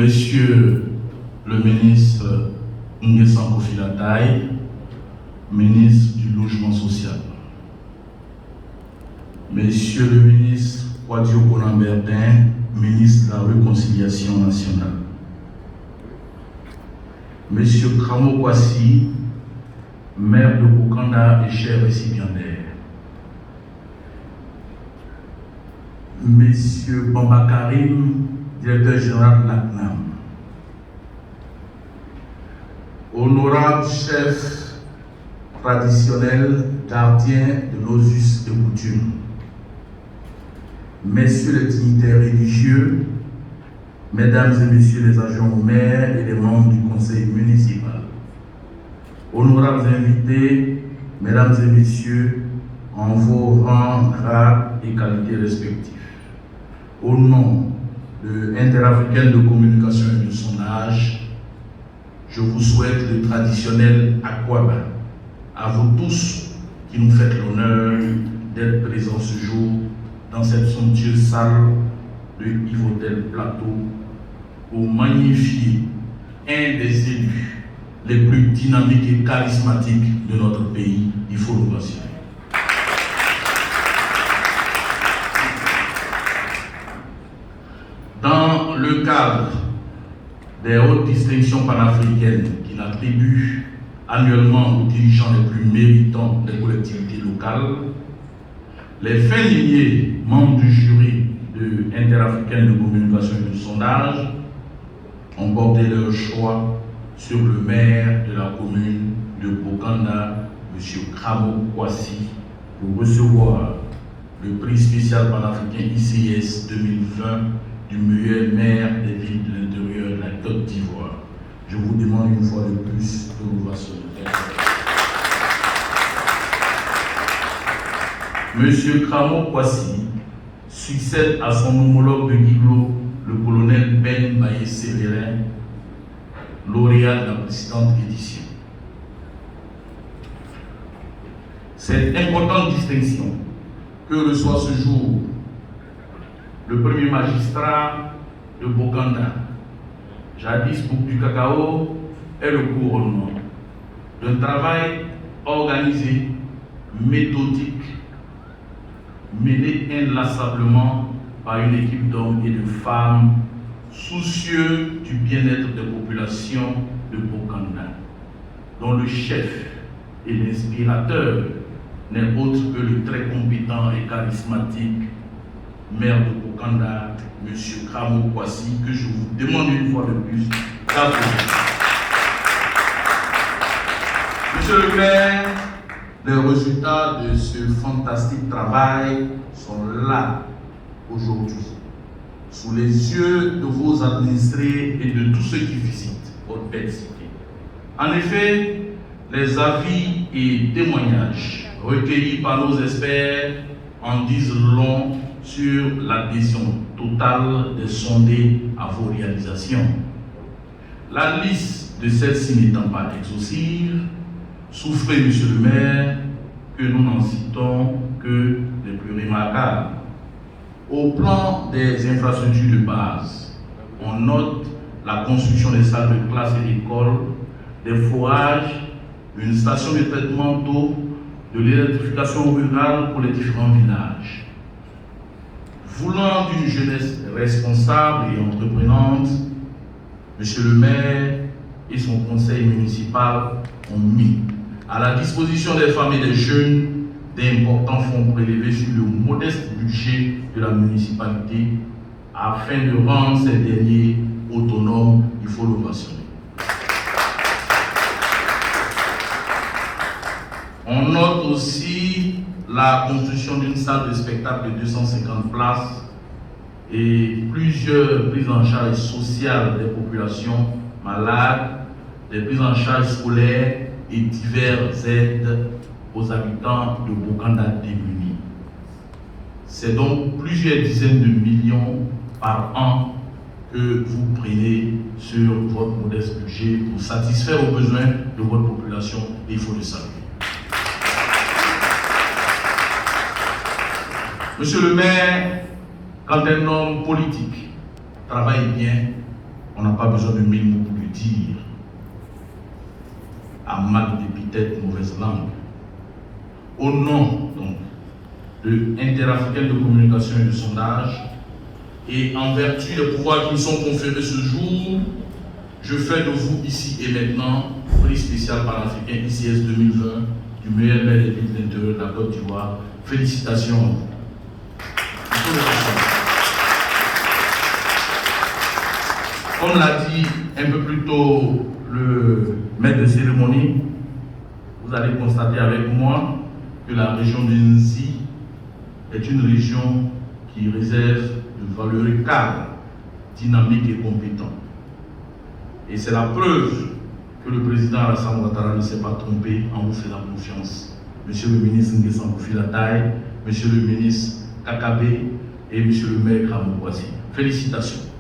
Monsieur le ministre Nguessan Kofi Lataye, ministre du Logement social. Monsieur le ministre Kwadio Konan-Berdin, ministre de la Réconciliation nationale. Monsieur Kramo Kwasi, maire de Bokanda et cher récipiendaire. Monsieur Bamba Karim, directeur général de l'ACNAM. Honorable chef traditionnel, gardien de nos us et coutumes. Messieurs les dignitaires religieux, mesdames et messieurs les agents au maire et les membres du conseil municipal. Honorables invités, mesdames et messieurs, en vos rangs, grades et qualités respectifs. Au nom de Interafricaine de communication et de sondage, je vous souhaite le traditionnel Akwaba. À vous tous qui nous faites l'honneur d'être présents ce jour dans cette somptueuse salle de Yves-Hôtel Plateau pour magnifier un des élus les plus dynamiques et charismatiques de notre pays, Ifo-Louvation. Dans le cadre des hautes distinctions panafricaines qu'il attribue annuellement aux dirigeants les plus méritants des collectivités locales, les fins limiers membres du jury de Interafricaine de communication et de sondage ont porté leur choix sur le maire de la commune de Bokanda, M. Kramo Kwasi, pour recevoir le prix spécial panafricain ICS 2020 du meilleur maire des villes de l'intérieur de la Côte d'Ivoire. Je vous demande une fois de plus de l'ouverture. Monsieur Kramo Kwasi succède à son homologue de Guiglo, le colonel Ben Baye Sévérin, lauréat de la précédente édition. Cette importante distinction que reçoit ce jour le premier magistrat de Bokanda, jadis Bouc du Cacao, est le couronnement d'un travail organisé, méthodique, mené inlassablement par une équipe d'hommes et de femmes soucieux du bien-être des populations de Bokanda, dont le chef et l'inspirateur n'est autre que le très compétent et charismatique maire de Bokanda, M. Kramo Kwasi, que je vous demande une fois de plus d'applaudir. Monsieur le maire, les résultats de ce fantastique travail sont là aujourd'hui, sous les yeux de vos administrés et de tous ceux qui visitent votre belle cité. En effet, les avis et témoignages recueillis par nos experts en disent long sur l'adhésion totale des sondés à vos réalisations. La liste de celles-ci n'étant pas exhaustive, souffrez, monsieur le maire, que nous n'en citons que les plus remarquables. Au plan des infrastructures de base, on note la construction des salles de classe et d'école, des forages, une station de traitement d'eau, de l'électrification rurale pour les différents villages. Voulant d'une jeunesse responsable et entreprenante, monsieur le maire et son conseil municipal ont mis à la disposition des femmes et des jeunes d'importants fonds prélevés sur le modeste budget de la municipalité afin de rendre ces derniers autonomes. Il faut l'ovationner. On note aussi la construction d'une salle de spectacle de 250 places et plusieurs prises en charge sociales des populations malades, des prises en charge scolaires et diverses aides aux habitants de Bokanda démunis. C'est donc plusieurs dizaines de millions par an que vous prenez sur votre modeste budget pour satisfaire aux besoins de votre population, et il faut le saluer. Monsieur le maire, quand un homme politique travaille bien, on n'a pas besoin de 1000 mots pour le dire, à mal d'épithètes, mauvaise langue. Au nom donc de Interafricaine de communication et de sondage, et en vertu des pouvoirs qui nous sont conférés ce jour, je fais de vous ici et maintenant prix spécial panafricain ICS 2020 du meilleur maire des villes de l'intérieur de la Côte d'Ivoire. Félicitations. Comme l'a dit un peu plus tôt le maître de cérémonie, vous allez constater avec moi que la région de Nzi est une région qui réserve de valeureux cadres, dynamiques et compétents. Et c'est la preuve que le président Alassane Ouattara ne s'est pas trompé en vous faisant confiance. Monsieur le ministre Nguessan Kofi-Lataye, Monsieur le ministre Kakabe et Monsieur le maire Kramou Kwasi. Félicitations.